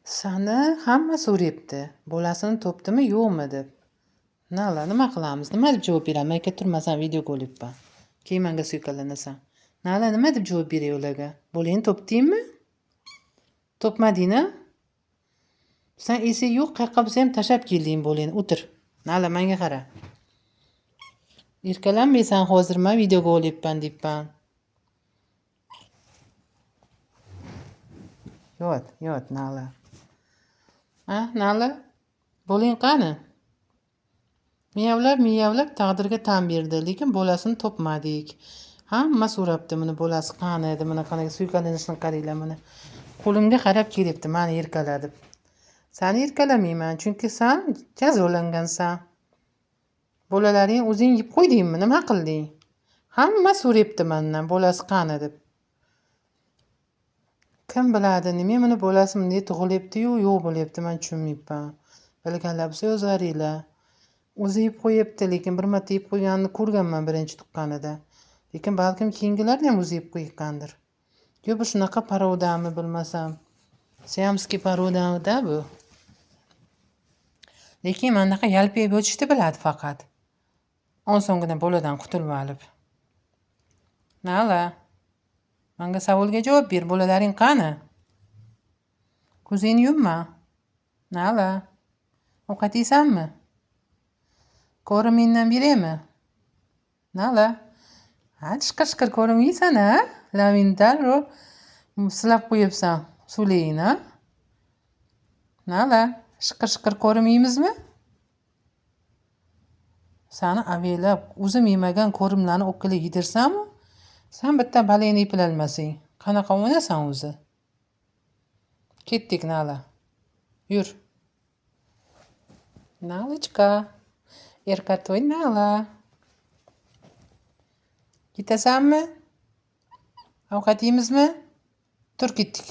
Sani hamma so'rayapti. Bolasini topdimi, yo'qmi deb. Nima qilamiz? Nima deb javob beraman? Aka turmasan, videoga olyapman. Keyin menga suykallanasan. Nima deb javob beray ularga? Bolangni topdingmi? Topmadingmi? Sen esing yo'q, qayerqa bo'lsa ham tashlab kelding bolangni. O'tir. Menga qara. Erkalanmaysan hozir, men videoga olyapman deyapman. Yot, Nala. Nala? Bolang qani? Miyavlab taqdirga tan berdi, lekin bolasini topmadik. Hamma so'rabdi, mana bolasi qani edi, mana qanaqa suykalanishini qaranglar, mana. Qo'limga qarab kelyapti, meni erkaladib. Seni erkalamayman, chunki sen jazolangansan. Bolalaring o'zing yeb qo'ydingmi? Nima qilding? Hamma so'rayapti mendan, bolasi qani deb. Kim biladi, nima meni bolasi bunday tug'ilyapti-yu, yo'q bo'lyapti, men tushunmayapman. Bilganlar bo'lsa yozaringlar. O'zi yeb qo'yapti, lekin bir marta yeb qo'yganini ko'rganman birinchi tuqqanida. Lekin balkim keyingilar ham o'zi yeb qo'ygandir. Yo, bu shunaqa parodami bilmasam. Siamskiy parodada bu. Lekin mendaqa yalpayib o'tishni biladi faqat. Osongina boladan qutulib olib. Nala? Menga savolga javob ber, bolalaring qani? Ko'zingni yumma. Nala? Ovqat yeysanmi? Ko'rimingdan beraymi? Nala? Chiqir ko'rim yeysan, ha? Lavindan silab qo'yibsan suvligini, ha? Nala? Shiqir ko'rim yeymizmi? Sani avaylab o'zim yemagan ko'rimlarni o'kila yedirsammi? Sen bitta balangni eplolmasang. Qanaqa o'ynasan o'zi? Ketdik, Nala. Yur. Nalichka. Erkatoy, Nala. Ketasanmi? Ovqat yeymizmi? Tur, ketdik.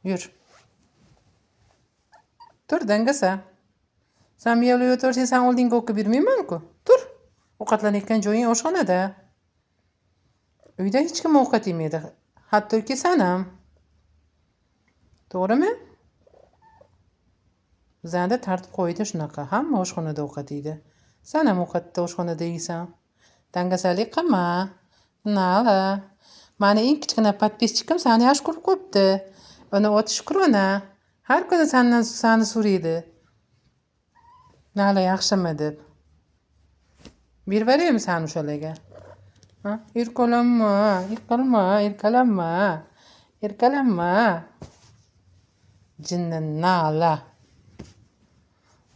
Yur. Tur, dangasa. Sen miyavlab yotaversang, sen oldinga o'qib bermayman-ku. Tur. Ovqatlanayotgan joying oshxonada. Uyda hech kim ovqat yemaydi. Hattoki sen ham. To'g'rimi? Bizlarda tartib qo'ydi shunaqa. Hamma oshxonada ovqat yeydi. Sen ham ovqatda oshxonada yeysan. Dangasalik qilma. Nala. Mani eng kichkina podpischikim seni yaxshi ko'rib qo'yibdi. Uni oti Shukrona. Har kuni seni so'raydi. Nala yaxshimi deb. Berib beraymi seni o'shalarga? Erkalanma. Jinni Nala.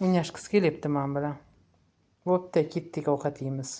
O'ynashgisi kelyapti men bilan. Bo'pti, ketdik, ovqat yeymiz.